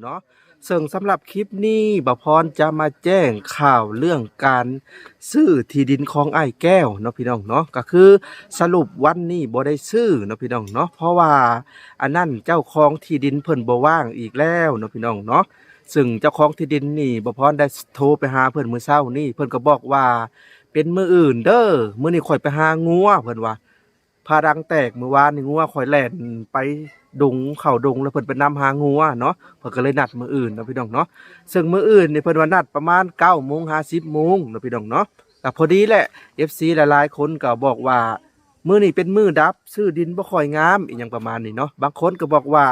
เนาะซึ่งสำหรับคลิปนี้บ่พรจะมาแจ้งข่าวเรื่องการซื้อที่ดินของอ้ายแก้วเนาะพี่น้องเนาะก็คือสรุปวันนี้บ่ได้ซื้อเนาะพี่น้องเนาะเพราะว่าอันนั้นเจ้าของที่ดินเพิ่นบ่ว่างอีกแล้วเนาะพี่น้องเนาะซึ่งเจ้าของที่ดินนี่บ่พรได้โทรไปหาเพิ่นมื้อเช้านี่เพิ่นก็บอกว่าเป็นมื้ออื่นเด้อมื้อนี้ข่อยไปหางัวเพิ่นว่า พารังแตกเมื่อวานนี่งัวข่อยแล่นไปดงเข้าดงแล้วเพิ่นไปนำหางัวเนาะเพิ่นก็เลยนัดมื้ออื่นเนาะพี่น้องเนาะซึ่งมื้ออื่นนี่เพิ่นว่านัดประมาณ 9:50 นเนาะพี่น้องเนาะก็พอดีแหละ FC หลายๆคนก็บอกว่ามื้อนี้เป็นมื้อดับซื้อดินบ่ค่อยงามอีหยังประมาณนี้เนาะบางคนก็บอกว่า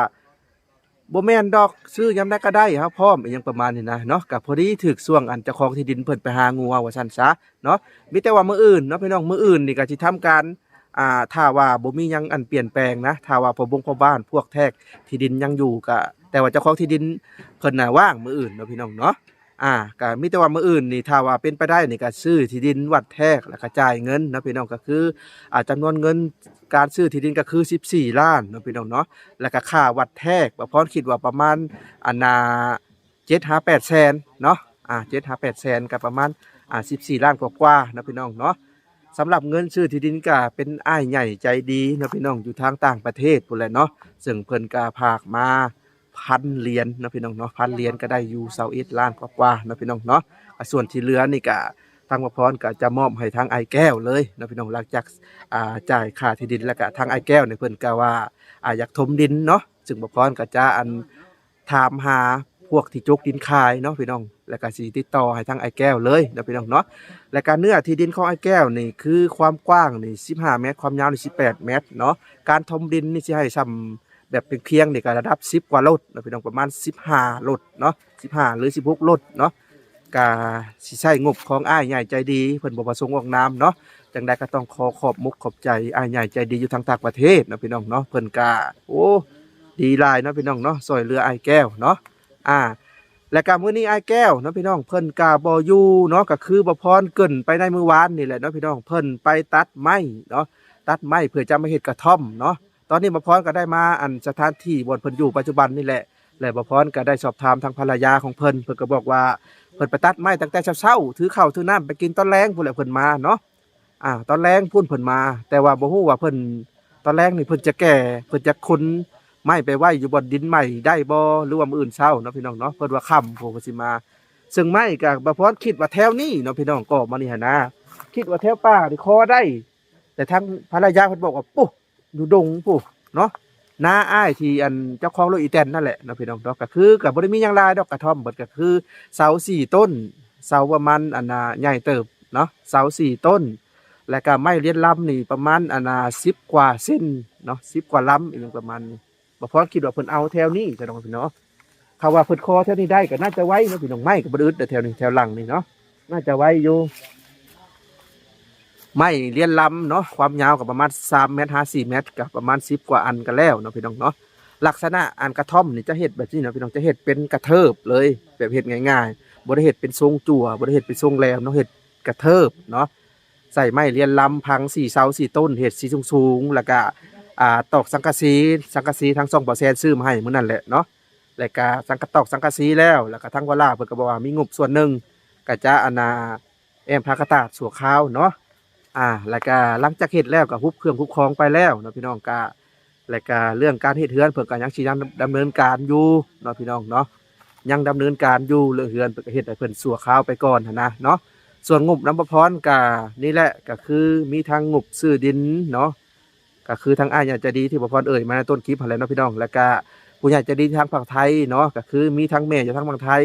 บ่แม่นดอกซื้อยามใดก็ได้ครับพร้อมอีหยังประมาณนี้นะเนาะก็พอดีถึกช่วงอันเจ้าของที่ดินเพิ่นไปหางัวว่าซั่นซะเนาะมีแต่ว่ามื้ออื่นเนาะพี่น้องมื้ออื่นนี่ก็สิทำการ ถ้าว่าบ่มีหยังอันเปลี่ยนแปลงนะถ้าว่าพ่อบ้านพวกแทกที่ดินยังอยู่ก็แต่ว่าเจ้าของที่ดินเพิ่นน่ะว่างมื้ออื่นเนาะพี่น้องเนาะก็มีแต่ว่ามื้ออื่นนี่ถ้าว่าเป็นไปได้นี่ก็ซื้อที่ดินวัดแทกแล้วก็จ่ายเงินเนาะพี่น้องก็คือจำนวนเงินการซื้อที่ดินก็คือ14ล้านเนาะพี่น้องเนาะแล้วก็ค่าวัดแทกบ่พรคิดว่าประมาณอันน่ะ7-8แสนเนาะ7-8แสนก็ประมาณ14ล้านกว่าๆเนาะพี่น้องเนาะ สำหรับเงินซื้อที่ดินก็เป็นอ้ายใหญ่ใจดีเนาะพี่น้องอยู่ทางต่างประเทศพู้นแหละเนาะซึ่งเพิ่นก็พากมา1,000 เหรียญเนาะพี่น้องเนาะ1,000 เหรียญก็ได้อยู่21ล้านกว่าๆเนาะพี่น้องเนาะส่วนที่เหลือนี่ก็ทางบ่พรก็จะมอบให้ทางอ้ายแก้วเลยเนาะพี่น้องหลังจากจ่ายค่าที่ดินแล้วก็ทางอ้ายแก้วเนี่ยเพิ่นก็ว่าอยากถมดินเนาะซึ่งบ่พรก็จะถามหาพวกที่จกดินขายเนาะพี่น้องแล้วก็สิติดต่อให้ทางอ้ายแก้วเลยเนาะพี่น้องเนาะ และการเนื้อที่ดินของไอ้แก้วนี่คือความกว้างนี่15 เมตรความยาวนี่18 เมตรเนาะการถมดินนี่สิให้ซ้ำแบบเป็นเพียงนี่ก็ระดับ10 กว่าโลดเนาะพี่น้องประมาณ15โลดเนาะ15หรือ16โลดเนาะก็สิใช้งบของอ้ายใหญ่ใจดีเพิ่นบ่ประสงค์ออกนามเนาะจังใดก็ต้องขอขอบมุกขอบใจอ้ายใหญ่ใจดีอยู่ทางต่างประเทศเนาะพี่น้องเนาะเพิ่นก็โอ้ดีหลายเนาะพี่น้องเนาะช่วยเหลืออ้ายแก้วเนาะอ่า และก็มื้อนี้อ้ายแก้วเนาะพี่น้องเพิ่นก็บ่อยู่เนาะก็คือบ่พรเกริ่นไปในมื้อวานนี่แหละเนาะพี่น้องเพิ่นไปตัดไม้เนาะตัดไม้เพื่อจะมาเฮ็ดกระท่อมเนาะตอนนี้บ่พรก็ได้มาสถานที่บ่อนเพิ่นอยู่ปัจจุบันนี่แหละและบ่พรก็ได้สอบถามทางภรรยาของเพิ่นเพิ่นก็บอกว่าเพิ่นไปตัดไม้ตั้งแต่เช้าๆถือข้าวถือน้ำไปกินตอนแลงพู้นแหละเพิ่นมาเนาะตอนแลงพุ่นเพิ่นมาแต่ว่าบ่ฮู้ว่าเพิ่นตอนแลงนี่เพิ่นจะแก่เพิ่นจะขน ไม่ไปไว้อยู่บนดินใหม่ได้บ่หรือว่ามื้ออื่นเช้าเนาะพี่น้องเนาะเพิ่นว่าค่ำผมสิมาซึ่งไม้ก็บ่พอคิดว่าแถวนี้เนาะพี่น้องก็มานี่หั่นนะคิดว่าแถวป่านี่คอได้แต่ทางภรรยาเพิ่นบอกว่าปุ๊อยู่ดงปุ๊เนาะน้าอ้ายที่เจ้าของรถอีแตนนั่นแหละเนาะพี่น้องเนาะก็คือก็บ่ได้มีหยังหลายดอกกระท่อมเบิดก็คือเสา4ต้นเสาประมาณใหญ่เติบเนาะเสา4ต้นแล้วก็ไม้เรียนลำนี่ประมาณ10 กว่าเส้นเนาะ10 กว่าลำอีกประมาณนี้ บ่พอคิดว่าเพิ่นเอาแถวนี้จะน้องพี่น้องเขาว่าเพิ่นคอแถวนี้ได้ก็น่าจะไว้เนาะพี่น้องไม้ก็บ่ได้อึดแต่แถวนี้แถวหลังนี่เนาะน่าจะไว้อยู่ไม้เลียนลำเนาะความยาวก็ประมาณ3 เมตร4 เมตรก็ประมาณ10 กว่าอันก็แล้วเนาะพี่น้องเนาะลักษณะกระท่อมนี่จะเฮ็ดแบบนี้เนาะพี่น้องจะเฮ็ดเป็นกระเทิบเลยแบบเฮ็ดง่ายๆบ่ได้เฮ็ดเป็นทรงจั่วบ่ได้เฮ็ดเป็นทรงแหลมเนาะเฮ็ดกระเทิบเนาะใส่ไม้เลียนลำพัง4เสา4ต้นเฮ็ดสีสูงๆแล้วก็ ตอกสังกะสีทั้ง2%ซื้อมาให้มื้อนั้นแหละเนาะแล้วก็สังกะสีแล้วก็ทั้งวาลาเพิ่นก็บอกว่ามีงบส่วนหนึ่งก็จะแอมพากระตาดสั่วข้าวเนาะแล้วก็หลังจากเฮ็ดแล้วก็ฮุบเครื่องฮุบของไปแล้วเนาะพี่น้องก็แล้วก็เรื่องการเฮ็ดเฮือนเพิ่นก็ยังสิดำเนินการอยู่เนาะพี่น้องเนาะยังดำเนินการอยู่เรื่องเฮือนเพิ่นก็เฮ็ดให้เพิ่นสั่วข้าวไปก่อนหั้นนะเนาะส่วนงบน้ำประพรก็นี่แหละก็คือมีทางงบซื้อดินเนาะ ก็คือทางอ้ายใหญ่ใจดีที่บ่พรมาในต้นคลิปหั่นแหละเนาะพี่น้องแล้วก็ผู้ใหญ่ใจดีทางฝั่งไทยเนาะก็คือมีทั้งแม่อยู่ทางฝั่งไทย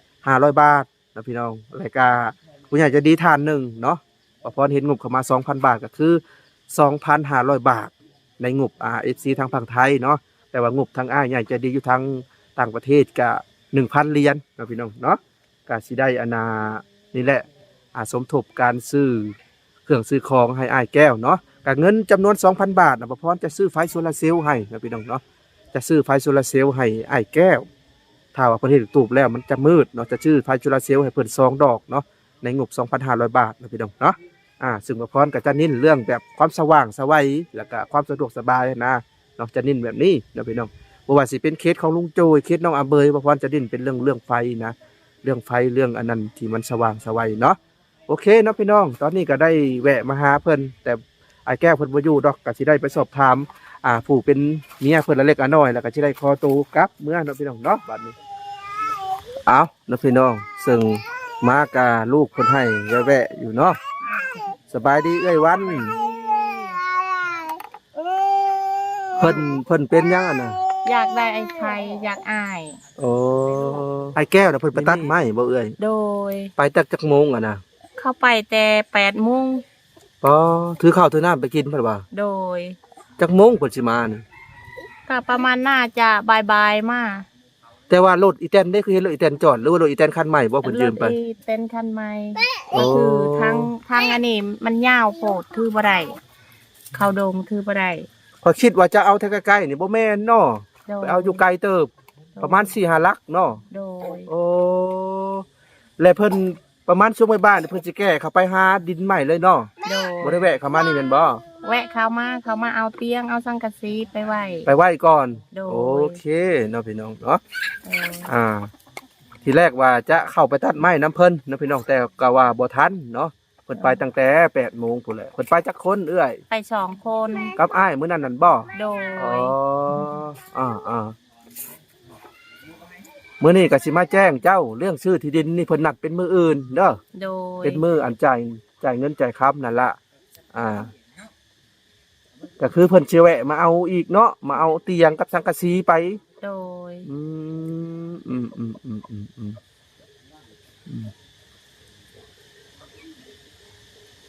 500 บาทนะพี่น้องแล้วก็ผู้ใหญ่ใจดีท่านหนึ่งเนาะบ่พรเห็นงบเข้ามา 2,000 บาทก็คือ 2,500 บาทในงบFC ทางฝั่งไทยเนาะแต่ว่างบทางอ้ายใหญ่ใจดีอยู่ทางต่างประเทศก็1,000 เหรียญเนาะพี่น้องเนาะก็สิได้นี่แหละสมทบการซื้อเครื่องซื้อของให้อ้ายแก้วเนาะ กับเงินจำนวน 2,000 บาทนะบ่พรจะซื้อไฟโซลาร์เซลล์ให้นะพี่น้องเนาะจะซื้อไฟโซลาร์เซลล์ให้อ้ายแก้วถ้าว่าเพิ่นเฮ็ดตูบแล้วมันจะมืดเนาะจะซื้อไฟโซลาร์เซลล์ให้เพิ่น2 ดอกเนาะในงบ 2,500 บาทนะพี่น้องเนาะซึ่งบ่พรก็จะเน้นเรื่องแบบความสว่างไสวัยแล้วก็ความสะดวกสบายนะเนาะจะเน้นแบบนี้นะพี่น้อง บ่ว่าสิเป็นเคสของลุงโจยเคสน้องอาเบยบ่พรจะดิ้นเป็นเรื่องไฟนะเรื่องไฟเรื่องอันนั้นที่มันสว่างไสวัยเนาะโอเคเนาะพี่น้องตอนนี้ก็ได้แวะมาหาเพิ่นแต่อ้ายแก้วเพิ่นบ่อยู่ดอกก็สิได้ไปสอบถามผู้เป็นเมียเพิ่นละเล็กละน้อยแล้วก็สิได้ขอตัวกลับเมื่อเนาะพี่น้องเนาะบัดนี้เอาเนาะพี่น้องซึ่งมากะลูกเพิ่นให้แวะๆอยู่เนาะสบายดีเอ้ยวันเพิ่นเป็นหยังอ่ะนะ อยากได้ไอ้ไข่อยากอาย โอ้ไอ้แก้วน่ะเพิ่นไปตัดไม้บ่เอ้ย โดย ไปตัดจักโมงอ่ะนะ เข้าไปแต่8 โมงอ๋อถือข้าวถือน้ำไปกินเพิ่นว่า โดย จักโมงเพิ่นสิมานี่ ก็ประมาณน่าจะบ่ายๆมา แต่ว่ารถอีแตนได้คือเห็นรถอีแตนจอดหรือว่ารถอีแตนคันใหม่บ่เพิ่นยืมไป รถอีเต้นคันใหม่ โอ้ ก็คือทางอันนี้มันยาวโพดคือบ่ได้เข้าดงคือบ่ได้ พอคิดว่าจะเอาแท้ใกล้ๆนี่บ่แม่นเนาะ โดย ไปเอาอยู่ไกลเติบประมาณ 4-5 ลักเนาะ โดย โอ้และเพิ่นประมาณช่วงบ่ายๆนี่เพิ่นสิแก้เข้าไปหาดินใหม่เลยเนาะ โดย บ่ได้แวะเข้ามานี่แม่นบ่ แวะเข้ามาเอาเตียงเอาสังกะสีไปไว้ ไปไหว้ก่อน โดย โอเคเนาะพี่น้องเนาะ เออ ทีแรกว่าจะเข้าไปตัดไม้น้ำเพิ่นเนาะพี่น้องแต่ก็ว่าบ่ทันเนาะเพิ่นไปตั้งแต่8 โมงพุ่นแหละเพิ่นไปจักคนเอื้อย ไป2 คน กับอ้ายมื้อนั้นนั่นบ่ โดย อ๋อมื้อนี้ก็สิมาแจ้งเจ้าเรื่องซื้อที่ดินนี่เพิ่นนัดเป็นมื้ออื่นเด้อ โดย เป็นมื้ออันจ่ายเงินจ่ายค้ำนั่นล่ะก็คือเพิ่นสิแวะมาเอาอีกเนาะมาเอาเตียงกับสังกะสีไป โดย อืมอืมอืมอืมอืมอืมอืม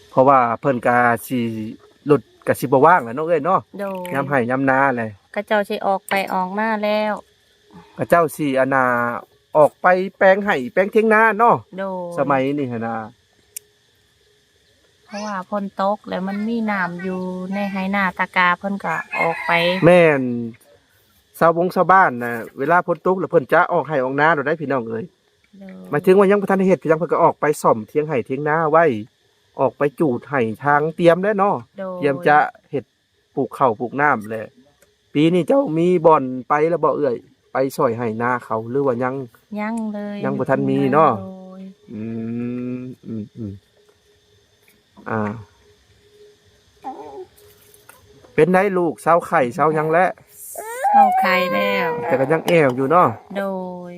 เพราะว่าเพิ่นก็สิหลุดก็สิบ่ว่างแหล้วเนาะเอ้ยเนาะ โดย ยามให้ยามนาแหละ กระเจ้าสิออกไปออกหน้าแล้ว ก็เจ้าสิอานาออกไปแปลงให้แปลงเถียงนาเนาะ โดย สมัยนี้หั่นน่ะ เพราะว่าฝนตกแล้วมันมีน้ำอยู่ในไหหน้าตะกาเพิ่นก็ออกไป แม่นชาวบ้านน่ะเวลาฝนตกแล้วเพิ่นจะออกให้ออกนาโดดได้พี่น้องเอ้ย โดย หมายถึงว่ายังบ่ทันได้เฮ็ดพี่น้องเพิ่นก็ออกไปซ่อมเถียงให้เถียงนาไว้ออกไปจูดให้ทางเตรียมแล้วเนาะ โดย เตรียมจะเฮ็ดปลูกข้าวปลูกน้ำแหละปีนี้เจ้ามีบ่อนไปแล้วบ่เอ่ยไปซอยให้นาเขาหรือว่ายัง ยังเลย ยังบ่ทันมีเนาะ โดย อืมอืมอืมอ่า เป็นไดลูกเซาไข่เซาหยังแล้ว เข้าไข่แล้ว แต่ก็ยังแอวอยู่เนาะ โดย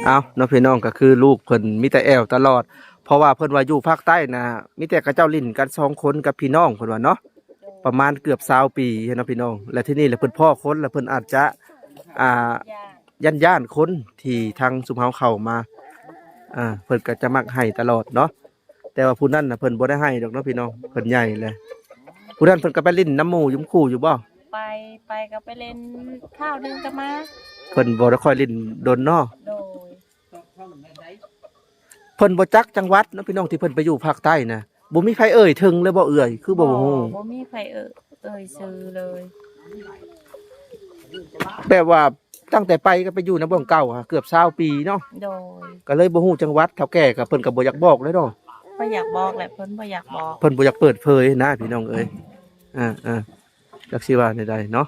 เอาเนาะพี่น้องก็คือลูกเพิ่นมีแต่แอวตลอด เพราะว่าเพิ่นว่าอยู่ภาคใต้นะมีแต่กระเจ้าลิ้นกัน2 คนกับพี่น้องเพิ่นว่าเนาะประมาณเกือบ20 ปีเนาะพี่น้องและที่นี่แหละเพิ่นพ่อคนแล้วเพิ่นอาจจะอ่าย่านคนที่ทางสุมเฮาเข้ามาเพิ่นก็จะมักให้ตลอดเนาะแต่ว่าผู้นั้นน่ะเพิ่นบ่ได้ให้ดอกเนาะพี่น้องเพิ่นใหญ่เลยผู้นั้นเพิ่นก็ไปลิ้นน้ำหมู่ยุ้มคู่อยู่บ่ ไปก็ไปเล่นข้าวนึงก็มา เพิ่นบ่ได้ค่อยลิ้นดนเนาะ โดย เพิ่นบ่จักจังหวัดเนาะพี่น้องที่เพิ่นไปอยู่ภาคใต้น่ะบ่มีใครเอ่ยถึงเลยบ่เอ่ยคือบ่ฮู้ บ่มีไผเอ่ยชื่อเลย แบบว่าตั้งแต่ไปก็ไปอยู่ในเมืองเก่าอะเกือบ20 ปีเนาะ โดย ก็เลยบ่ฮู้จังหวัดเฒ่าแก่ก็เพิ่นก็บ่อยากบอกเลยเนาะ บ่อยากบอกแหละเพิ่นบ่อยากบอก เพิ่นบ่อยากเปิดเผยนะพี่น้องเอ้ยจักสิว่าใดๆเนาะ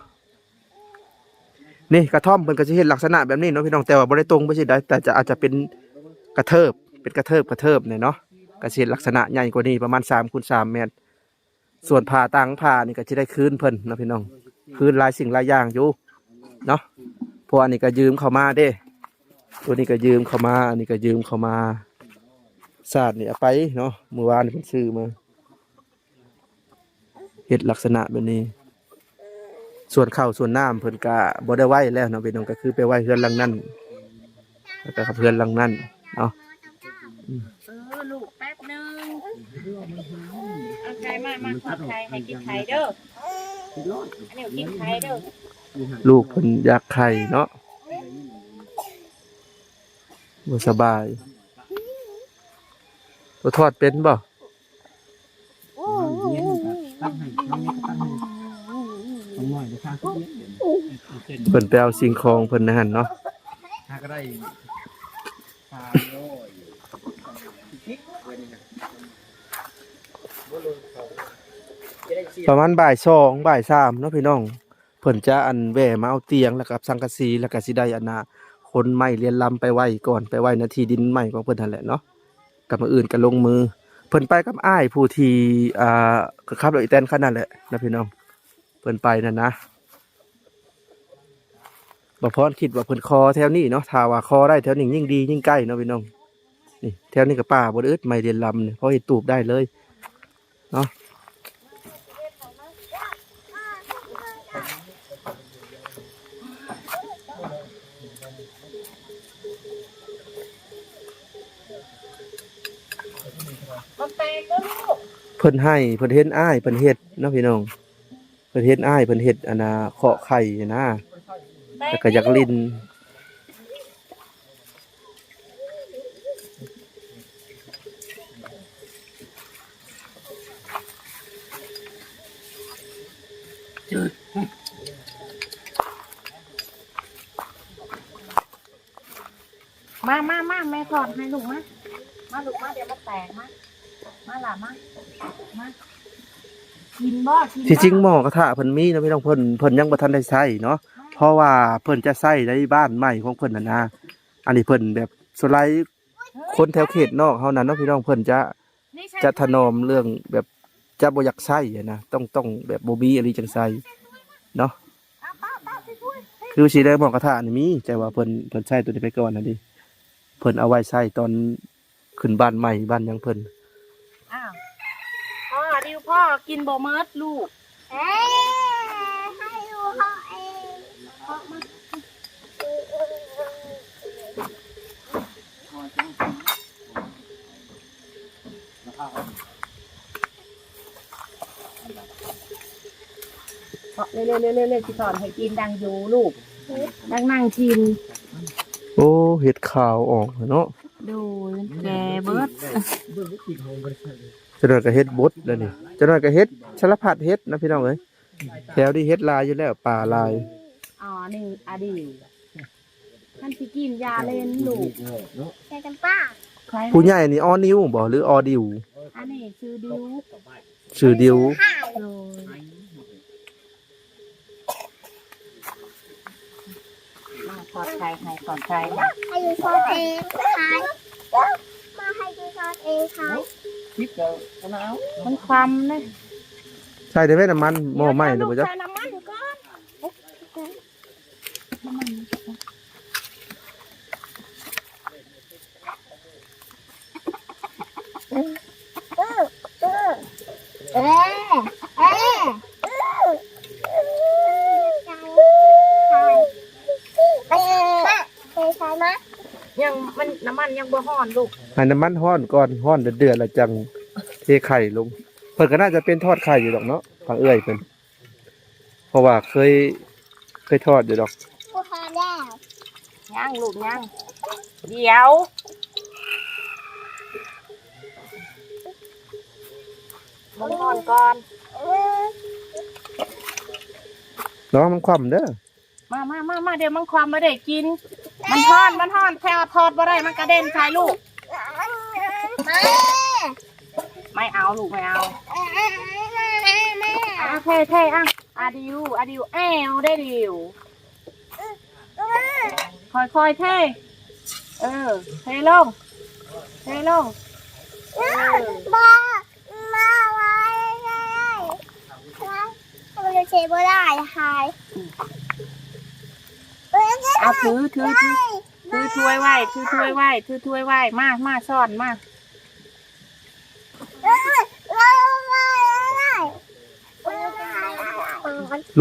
นี่กระท่อมเพิ่นก็สิเฮ็ดลักษณะแบบนี้เนาะพี่น้องแต่ว่าบ่ได้ตรงบ่สิได้แต่จะอาจจะเป็นกระเทิบเป็นกระเทิบเนี่ยเนาะก็สิเฮ็ดลักษณะใหญ่กว่านี้ประมาณ3 คูณ 3 เมตรส่วนผ่าต่างผ่านี่ก็สิได้คืนเพิ่นเนาะพี่น้องคืนหลายสิ่งหลายอย่างอยู่เนาะเพราะอันนี้ก็ยืมเข้ามาเด้ตัวนี้ก็ยืมเข้ามาอันนี้ก็ยืมเข้ามาศาสตร์นี่เอาไปเนาะเมื่อวานเพิ่นซื้อมาเฮ็ดลักษณะแบบนี้ส่วนข้าวส่วนน้ำเพิ่นก็บ่ได้ไว้แล้วเนาะพี่น้องก็คือไปไว้เฮือนหลังนั้นแล้วก็กับเฮือนหลังนั้นเนาะ ลูกแป๊บนึงเอาไข่มาขอไข่ให้กินไข่เด้ออันนี้กินไข่เด้อ ลูกเพิ่นอยากไข่เนาะบ่สบายบ่ทอดเป็นบ่เพิ่นไปเอาสิ่งของเพิ่นนั่นเนาะประมาณบ่าย2บ่าย3เนาะพี่น้อง เพิ่นจะอันแหว่มาเอาเตียงแล้วก็สังกะสีแล้วก็สิได้อันน่ะคนไม้เรียนลำไปไว้ก่อนไปไว้ณที่ดินใหม่ของเพิ่นนั่นแหละเนาะกับมื้ออื่นก็ลงมือเพิ่นไปกับอ้ายผู้ที่ก็ขับรถอีแตนคันนั้นแหละนะพี่น้องเพิ่นไปนั่นนะบ่พรคิดว่าเพิ่นคอแถวนี้เนาะถ้าว่าคอได้แถวนี้ยิ่งดียิ่งใกล้เนาะพี่น้องนี่แถวนี้ก็ป่าบ่ได้อึดไม้เรียนลำนี่พอเฮ็ดตูบได้เลยเนาะ มันแตกแล้วลูก เพิ่นให้เพิ่นเฮ็ดอ้ายเพิ่นเฮ็ดเนาะพี่น้องเพิ่นเฮ็ดอ้ายเพิ่นเฮ็ดอันน่ะเคาะไข่นะแล้วก็อยากลิ้นมาแม่ถอดให้ลูกมาลูกมาเดี๋ยวมันแตกมาล่ะมากินบ่กินบ่ ที่จริงหม้อกระทะเพิ่นมีเนาะพี่น้องเพิ่นยังบ่ทันได้ใช้เนาะเพราะว่าเพิ่นจะใช้ในบ้านใหม่ของเพิ่นน่ะนะอันนี้เพิ่นแบบสไลด์คนแถวเขตนอกเฮานั้นเนาะพี่น้องเพิ่นนี่ใช่ จะถนอมเรื่องแบบจะบ่อยากใช้อะนะต้องแบบบ่มีอะไรจังใส่เนาะคือสิได้หม้อกระทะนี่มีแต่ว่าเพิ่นใช้ตัวนี้ไปก่อนน่ะดิเพิ่นเอาไว้ใช้ตอนขึ้นบ้านใหม่บ้านหยังเพิ่น อ้าวดิวพ่อกินบ่เมิดลูกให้ดูเขาเอง เร็วๆๆๆสิสอนให้กินดังอยู่ลูกดังนั่งกิน โอ้เห็ดขาวออกเนาะ ดูแกเบิด เจ้าหน่อยก็เฮ็ดบดแล้วนี่เจ้าหน่อยก็เฮ็ดสารพัดเฮ็ดนะพี่น้องเอ้ยแถวนี้เฮ็ดลายอยู่แล้วป่าลาย อ๋อนี่อดีท่านสิกินยาเล่นลูก ใช่กันป้า ใคร ผู้ใหญ่นี่ออนิวบ่หรือออดิว อันนี้ชื่อดิว ชื่อดิว โดยมาถอดไข่ให้ถอดไข่ ให้ดูซอสเองขายมาให้ดูซอสเองขาย มันความเลย ใช่ได้ไหมน้ำมันหม้อไหม้เด้อบ่จ๊ะ ใส่น้ำมันก่อน เออใช่ไหม ยังมันน้ำมันยังบ่ฮ้อนลูก ให้น้ำมันร้อนก่อนร้อนเดือดๆแล้วจังเทไข่ลงเพิ่นก็น่าจะเป็นทอดไข่อยู่ดอกเนาะทางเอื้อยเพิ่นเพราะว่าเคยทอดอยู่ดอก พวกเขาแล้ว ย่างลูกย่างเดี๋ยวมันฮ้อนก่อน น้องมันคว่ำเด้อ มาเดี๋ยวมันความมาได้กิน มันฮ้อนแค่ทอดบ่ได้มันกระเด็นใส่ลูก ไม่เอาลูกไม่เอาเท่อ่ะอะดิวแอวได้ดิวค่อยเท่เทลงบ้าไว้มันจะเชฟไม่ได้หาย เอาถือถ้วยไว้มาซ่อนมา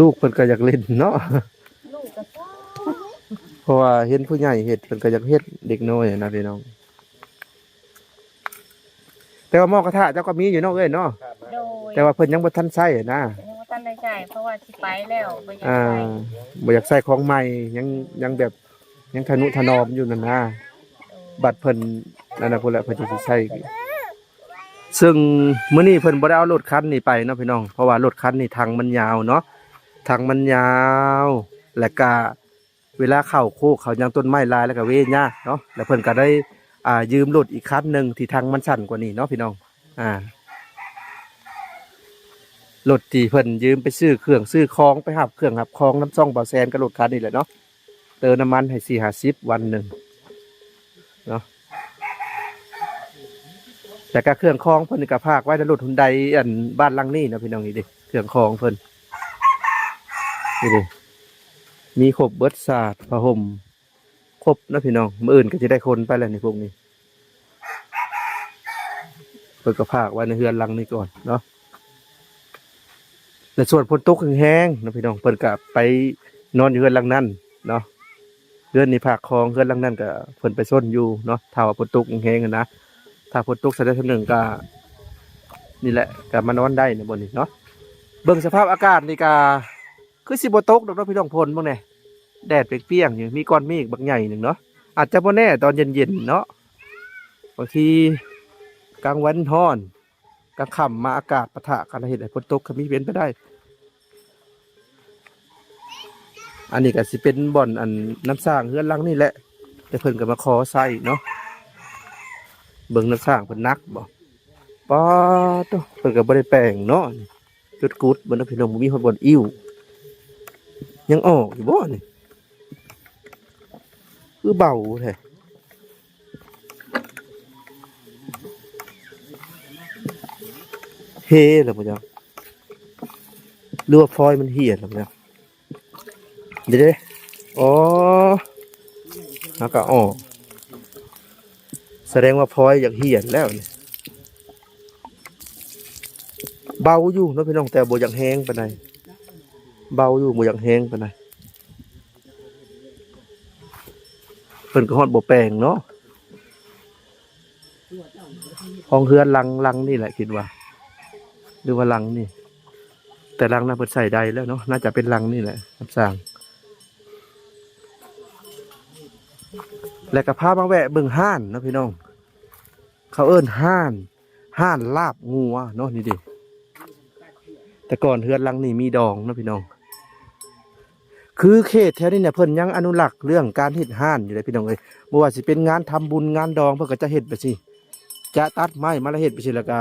ลูกเพิ่นก็อยากเล่นเนาะ ลูกกับ เพราะว่าเห็นผู้ใหญ่เฮ็ดเพิ่นก็อยากเฮ็ดเด็กน้อยนะพี่น้องแต่ว่าหม้อกระทะเจ้าก็มีอยู่เนาะเอ้ยเนาะ โดย แต่ว่าเพิ่นยังบ่ทันใช้นะ ท่านได้ใจเพราะว่าสิไปแล้วไม่อยาก อ่า ไป บ่อยากใส่ของใหม่ยังแบบยังทะนุถนอมอยู่นั่นนะบัดเพิ่นนั่นน่ะพุ่นแหละเพิ่นสิใช้ซึ่งมื้อนี้เพิ่นบ่ได้เอารถคันนี้ไปเนาะพี่น้องเพราะว่ารถคันนี้ทางมันยาวเนาะทางมันยาวและก็เวลาเข้าโคกเขายังต้นไม้ลายแล้วก็เว้ยยากเนาะแล้วเพิ่นก็ได้ยืมรถอีกคันหนึงที่ทางมันสั้นกว่านี้เนาะพี่น้อง รถที่เพิ่นยืมไปซื้อเครื่องซื้อของไปหับเครื่องหับของน้ำซ่องบ่อแซนกับรถคันนี่แหละเนาะเติมน้ำมันให้4-50วันหนึ่งเนาะแต่ก็เครื่องของเพิ่นก็พากไว้ในรถฮุนไดอันบ้านหลังนี้นะพี่น้องนี่ดิเครื่องของเพิ่นนี่ดิมีครบเบิดศาสตร์ผ้าห่มครบนะพี่น้องมื้ออื่นก็จะได้คนไปแล้วนี่พวกนี้เพิ่นก็พากไว้ในเฮือนหลังนี้ก่อนเนาะและส่วนฝนตกแห้งๆนะพี่น้องเพิ่นก็ไปนอนอยู่เฮือนหลังนั้นเนาะเฮือนนี่ภาคคลองเฮือนหลังนั้นก็เพิ่นไปซ่อนอยู่เนาะถ้าว่าฝนตกแห้งๆนะถ้าฝนตกสักหนึ่งก็นี่แหละก็มานอนได้ในบนนี้เนาะเบิ่งสภาพอากาศนี่ก็คือสิบ่ตกดอกเนาะพี่น้องพลบ่แน่แดดเปรี้ยงๆอยู่มีก้อนเมฆบักใหญ่หนึงเนาะอาจจะบ่แน่ตอนเย็นๆเนาะบางทีกลางวันร้อนกลางค่ำมาอากาศปะทะกันเฮ็ดให้ฝนตกก็มีเป็นไปได้ อันนี้ก็สิเป็นบ่อนอันน้ำสร้างเฮือนหลังนี่แหละแต่เพิ่นก็มาขอใส่เนาะเบิ่งน้ำสร้างเพิ่นนักบ่ป๊าดโตเพิ่นก็บ่ได้แปลงเนาะจุดกุดบ่นะพี่น้องบ่มีฮอดบ่อนอิ่วยังออกอยู่บ่นี่คือเบาแท้เฮแล้วบ่จังหรือว่าฟอยล์มันเหี่ยแล้วบ่จังเดี๋ยวอ๋อแล้วก็ออกแสดงว่าพลอยอยากเหี่ยนแล้วนี่เบาอยู่เนาะพี่น้องแต่บ่อยากแห้งปานใดเบาอยู่บ่อยากแห้งปานใดเพิ่นก็ฮอดบ่แปลงเนาะห้องเฮือนหลังนี่แหละคิดว่าหรือว่าหลังนี่แต่หลังน่าเพิ่นใส่ใดแล้วเนาะน่าจะเป็นหลังนี่แหละครับสร้างและก็พามาแวะเบิ่งห้านเนาะพี่น้องเขาเอิ้นห้านลาบงัวเนาะนี่ดิแต่ก่อนเฮือนหลังนี่มีดองเนาะพี่น้องคือเขตแถวนี้เนี่ยเพิ่นยังอนุรักษ์เรื่องการเฮ็ดห้านอยู่เลยพี่น้องเอ้ยบ่ว่าสิเป็นงานทำบุญงานดองเพิ่นก็จะเฮ็ดไปสิจะตัดไม้มาแล้วเฮ็ดไปสิแล้วก็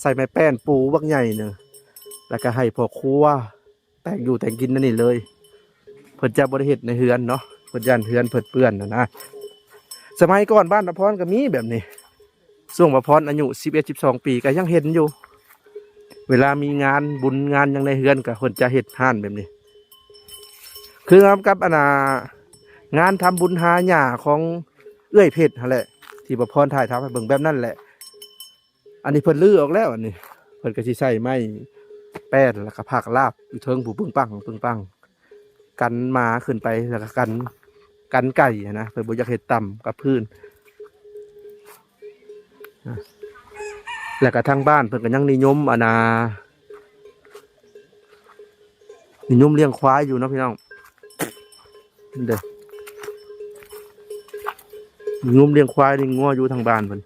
ใส่ไม้แป้นปูบักใหญ่เนาะแล้วก็ให้พ่อครัวแต่งอยู่แต่งกินนั่นนี่เลยเพิ่นจะบ่ได้เฮ็ดในเฮือนเนาะเพิ่นย่านเฮือนเพิ่นเปื้อนนะสมัยก่อนบ้านประพรก็มีแบบนี้ช่วงประพรอายุ11-12 ปีก็ยังเห็นอยู่เวลามีงานบุญงานยังในเฮือนก็คนจะเฮ็ดห้านแบบนี้คือกับงานทำบุญหาหญ้าของเอื้อยเพชรนั่นแหละที่ประพรถ่ายทำให้เบิ่งแบบนั้นแหละอันนี้เพิ่นลื้อออกแล้วอันนี้เพิ่นก็สิใช้ไม้แป้นแล้วก็ผักลาบอยู่เทิงผู้ปึ้งปังกันมาขึ้นไปแล้วก็กันไก่นะเพื่อบ่อยากเห็ดต่ำกับพื้นแล้วก็ทางบ้านเพิ่นก็ยังนิยมนิยมเลี้ยงควายอยู่เนาะพี่น้องเด้อนิยมเลี้ยงควายนี่งัวอยู่ทางบ้านเพิ่น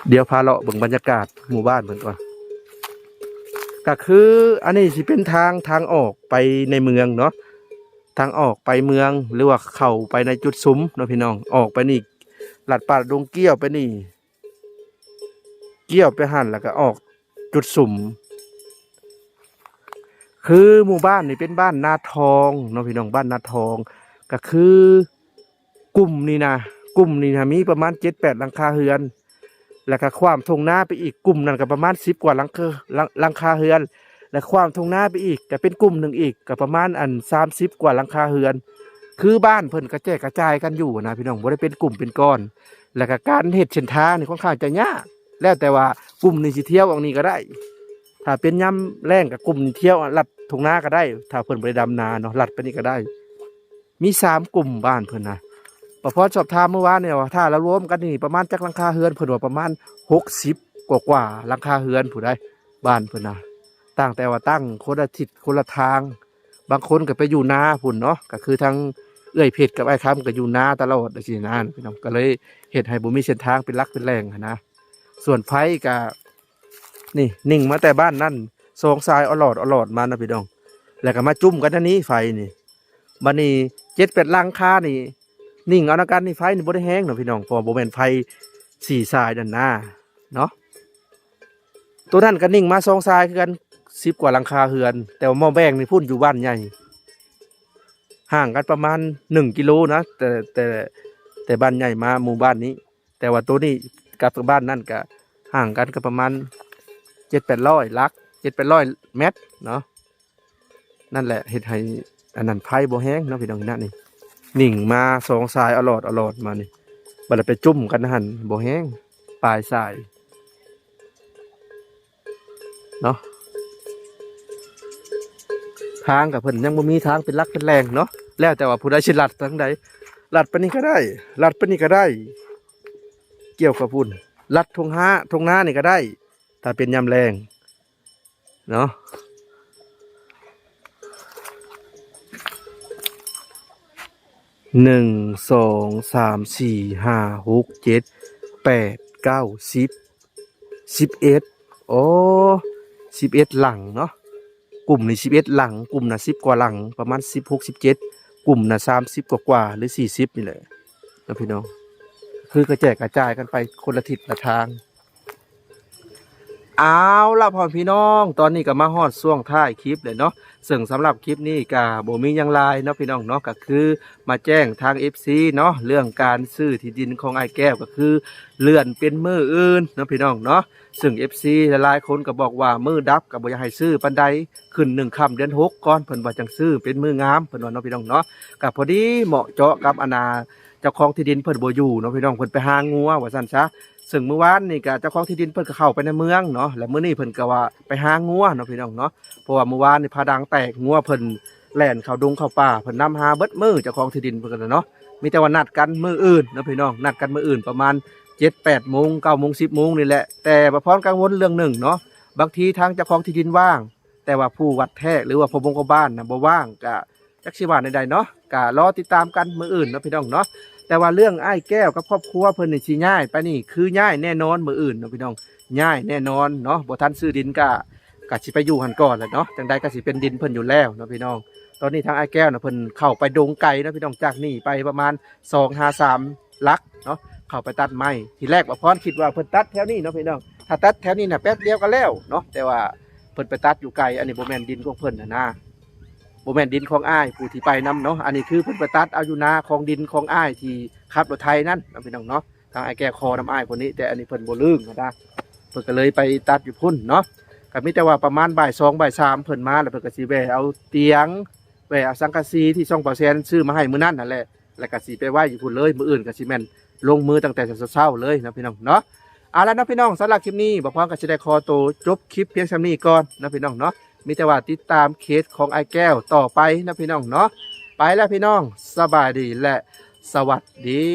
เดี๋ยวพาเลาะเบิ่งบรรยากาศหมู่บ้านเพิ่นก่อนก็คืออันนี้สิเป็นทางออกไปในเมืองเนาะทางออกไปเมืองหรือว่าเข้าไปในจุดซุ้มเนาะพี่น้องออกไปนี่ลัดป่าดงเกี้ยวไปนี่เกี้ยวไปหั่นแล้วก็ออกจุดซุ้มคือหมู่บ้านนี่เป็นบ้านนาทองเนาะพี่น้องบ้านนาทองก็คือกลุ่มนี่นะมีประมาณ 7-8 หลังคาเรือนแล้วก็ความทงหน้าไปอีกกลุ่มนั่นก็ประมาณ10 กว่าหลังคาเรือนและความทงหน้าไปอีกก็เป็นกลุ่มหนึ่งอีกก็ประมาณ30 กว่าหลังคาเรือนคือบ้านเพิ่นกระจายกันอยู่นะพี่น้องบ่ได้เป็นกลุ่มเป็นก้อนแล้วก็การเฮ็ดเส้นทางนี่ค่อนข้างจะยากแล้วแต่ว่ากลุ่มนี้สิเที่ยวออกนี้ก็ได้ถ้าเป็นยามแล้งกับกลุ่มเที่ยวลัดทงหน้าก็ได้ถ้าเพิ่นบ่ได้ดำนาเนาะลัดไปนี่ก็ได้มี3 กลุ่มบ้านเพิ่นนะพอสอบถามเมื่อวานเนี่ยว่าถ้าเรารวมกันนี่ประมาณจักหลังคาเฮือนเพิ่นว่าประมาณ60 กว่าหลังคาเฮือนผู้ใดบ้านเพิ่นนะตั้งแต่ว่าตั้งคนละทิศคนละทางบางคนก็ไปอยู่นาพุ่นเนาะก็คือทั้งเอื้อยเพชรกับไอ้คำก็อยู่นาตลอดจังซี่นะพี่น้องก็เลยเฮ็ดให้บ่มีเส้นทางเป็นหลักเป็นแหล่งนะส่วนไผก็นี่นิ่งมาแต่บ้านนั่นสองสายอลอดมานะพี่น้องแล้วก็มาจุ่มกันอันนี้ไฟนี่บัดนี้7-8 หลังคานี่ นิ่งเอาอาการนี่ไฟนี่บ่ได้แห้งเนาะพี่น้องเพอบ่แม่นไฟสี่สายด้านหน้าเนาะตัวนั้นก็นิ่งมาสองสายคือกัน10 กว่าหลังคาเรือน แต่ว่าหม้อแบงนี่พุ่นอยู่บ้านใหญ่ห่างกันประมาณ1 กิโลนะแต่บ้านใหญ่มาหมู่บ้านนี้ แต่ว่าตัวนี้กับบ้านนั่นก็ห่างกันก็ประมาณ7-800 ลัก7-800 เมตรเนาะนั่นแหละเฮ็ดให้อันนั้นไฟบ่แห้งเนาะพี่น้องนั่นนี่นิ่งมาสองสายอลอดมานี่บัดไปจุ่มกันหั่นบ่แห้งปลายสายเนาะทางกับเพิ่นยังบ่มีทางเป็นหลักเป็นแรงเนาะแล้วแต่ว่าผู้ใดสิลัดทางใดลัดไปนี่ก็ได้ลัดไปนี่ก็ได้เกี่ยวกับพุ่นลัดทงหน้านี่ก็ได้ถ้าเป็นยามแรงเนาะ1 2 3 4 5 6 7 8 9 10 11โอ้11หลังเนาะกลุ่มนี่11หลังกลุ่มน่ะ10 กว่าหลังประมาณ16 17กลุ่มน่ะ30 กว่าหรือ40นี่แหละนะพี่น้องคือกระจายกันไปคนละทิศละทางเอาล่ะพ่อพี่น้องตอนนี้ก็มาฮอดช่วงท้ายคลิปเลยเนาะซึ่งสำหรับคลิปนี้ก็บ่มีหยังหลายเนาะพี่น้องเนาะก็คือมาแจ้งทาง FC เนาะเรื่องการซื้อที่ดินของอ้ายแก้วก็คือเลื่อนเป็นมื้ออื่นเนาะพี่น้องเนาะซึ่ง FC หลายๆคนก็บอกว่ามื้อดับก็บ่อยากให้ซื้อปานใดขึ้น1 ค่ำเดือน6ก่อนเพิ่นว่าจังซื้อเป็นมื้องามเพิ่นว่าเนาะพี่น้องเนาะก็พอดีเหมาะเจาะกับเจ้าของที่ดินเพิ่นบ่อยู่เนาะพี่น้องเพิ่นไปหางัวว่าซั่นซะซึ่งเมื่อวานนี่ก็เจ้าของที่ดินเพิ่นก็เข้าไปในเมืองเนาะแล้วมื้อนี้เพิ่นก็ว่าไปหางัวเนาะพี่น้องเนาะเพราะว่าเมื่อวานนี่พาดังแตกงัวเพิ่นแล่นเข้าดงเข้าป่าเพิ่นนำหาเบิดมื้อเจ้าของที่ดินเพิ่นก็เนาะมีแต่ว่านัดกันมื้ออื่นเนาะพี่น้องนัดกันมื้ออื่นประมาณ 7-8 โมง 9 โมง 10 โมงนี่แหละแต่บ่พรกังวลเรื่องหนึ่งเนาะบางทีทางเจ้าของที่ดินว่างแต่ว่าผู้วัดแท้หรือว่าผู้บงกบ้านน่ะบ่ว่างก็จักสิว่าใดๆเนาะก็รอติดตามกันมื้ออื่นเนาะพี่น้องเนาะแต่ว่าเรื่องอ้ายแก้วกับครอบครัวเพิ่นนี่สิย้ายไปนี่คือย้ายแน่นอนมื้ออื่นเนาะพี่น้องย้ายแน่นอนเนาะบ่ทันซื้อดินก็สิไปอยู่หั่นก่อนแหละเนาะจังใดก็สิเป็นดินเพิ่นอยู่แล้วเนาะพี่น้องตอนนี้ทางอ้ายแก้วน่ะเพิ่นเข้าไปดงไกลเนาะพี่น้องจากนี่ไปประมาณ2-3 ลักเนาะเข้าไปตัดไม้ทีแรกว่าพรคิดว่าเพิ่นตัดแถวนี้เนาะพี่น้องถ้าตัดแถวนี้น่ะแป๊บเดียวก็แล้วเนาะแต่ว่าเพิ่นไปตัดอยู่ไกลอันนี้บ่แม่นดินของเพิ่นนะบ่แม่นดินของอ้ายผู้ที่ไปนํเนาะอันนี้คือเพิ่นไปตัดเอาอยู่นาของดินของอ้ายที่ขับรถไถนั่นเนาะพี่น้องเนาะทางอ้ายแก้คอน้ำอ้ายคนนี้แต่อันนี้เพิ่นบ่ลืมนะเพิ่นก็เลยไปตัดอยู่พุ่นเนาะก็มีแต่ว่าประมาณบ่าย2บ่าย3เพิ่นมาแล้วเพิ่นก็สิแวะเอาเตียงแวะเอาสังกะสีที่2%ซื้อมาให้มื้อนั้นนั่นแหละแล้วก็สิไปไว้อยู่พุ่นเลยมื้ออื่นก็สิแม่นลงมือตั้งแต่เช้าๆเลยนะพี่น้องเนาะเอาล่ะนะพี่น้องสำหรับคลิปนี้บ่พรก็สิได้ขอตัวจบคลิปเพียงส่ำนี้ก่อนนะพี่น้องเนาะมีแต่ว่าติดตามเคสของอ้ายแก้วต่อไปนะพี่น้องเนาะไปแล้วพี่น้องสบายดีและสวัสดี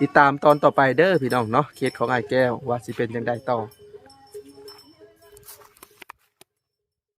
ติดตามตอนต่อไปเด้อพี่น้องเนาะเคสของอ้ายแก้วว่าสิเป็นจังไดต่อ